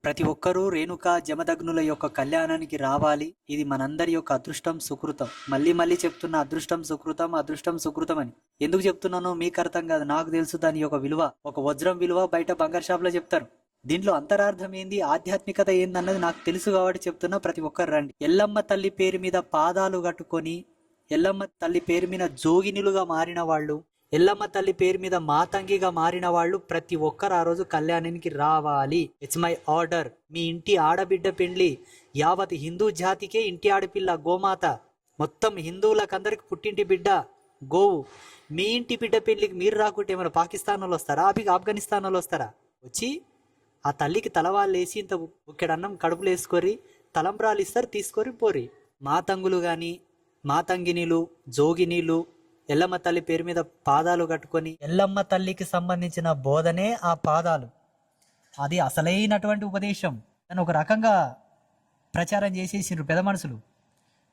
ప్రతి ఒక్కరూ రేణుకా జమదగ్నుల యొక్క కళ్యాణానికి రావాలి. ఇది మనందరి యొక్క అదృష్టం, సుకృతం. మళ్ళీ మళ్ళీ చెప్తున్న అదృష్టం సుకృతం, అదృష్టం సుకృతం అని. ఎందుకు చెప్తున్నానో మీకు అర్థం కాదు, నాకు తెలుసు దాని యొక్క విలువ. ఒక వజ్రం విలువ బయట బంగారు షాప్ లో చెప్తారు. దీంట్లో అంతరార్థం ఏంది, ఆధ్యాత్మికత ఏందన్నది నాకు తెలుసు కాబట్టి చెప్తున్నా. ప్రతి ఒక్కరు రండి. ఎల్లమ్మ తల్లి పేరు మీద పాదాలు కట్టుకొని, ఎల్లమ్మ తల్లి పేరు మీద జోగినులుగా మారిన వాళ్ళు, ఎల్లమ్మ తల్లి పేరు మీద మాతంగిగా మారిన వాళ్ళు ప్రతి ఒక్కరు ఆ రోజు కళ్యాణానికి రావాలి. It's my order. మీ ఇంటి ఆడబిడ్డ పెండ్లి యావత్ హిందూ జాతికే ఇంటి ఆడపిల్ల గోమాత. మొత్తం హిందువులకందరికి పుట్టింటి బిడ్డ గోవు. మీ ఇంటి బిడ్డ పెళ్లికి మీరు రాకుంటే ఏమైనా పాకిస్తాన్ వాళ్ళు వస్తారా, ఆఫ్ఘనిస్తాన్ వాళ్ళు వస్తారా? వచ్చి ఆ తల్లికి తలవాళ్ళు వేసి ఇంత బుక్కెడన్నం కడుపులు వేసుకొని తలంబ్రాలు ఇస్తారు, తీసుకొని పోరి. మాతంగులు కానీ, మాతంగినీలు, జోగినీలు ఎల్లమ్మ తల్లి పేరు మీద పాదాలు కట్టుకొని, ఎల్లమ్మ తల్లికి సంబంధించిన బోధనే ఆ పాదాలు. అది అసలైనటువంటి ఉపదేశం. అని ఒక రకంగా ప్రచారం చేసేసిండ్రు పెద్ద మనుషులు.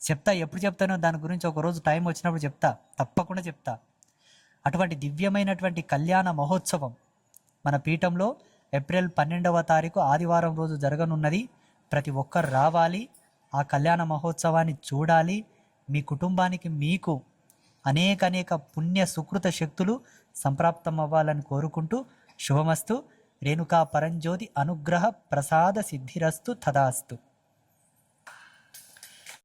చెప్తా, ఎప్పుడు చెప్తానో దాని గురించి ఒకరోజు టైం వచ్చినప్పుడు చెప్తా, తప్పకుండా చెప్తా. అటువంటి దివ్యమైనటువంటి కళ్యాణ మహోత్సవం మన పీఠంలో ఏప్రిల్ 12వ తారీఖు ఆదివారం రోజు జరగనున్నది. ప్రతి ఒక్కరు రావాలి, ఆ కళ్యాణ మహోత్సవాన్ని చూడాలి. మీ కుటుంబానికి మీకు అనేక పుణ్య సుకృత శక్తులు సంప్రాప్తం అవ్వాలని కోరుకుంటూ, శుభమస్తు. రేణుకా పరంజ్యోతి అనుగ్రహ ప్రసాద సిద్ధిరస్తు తదాస్తు.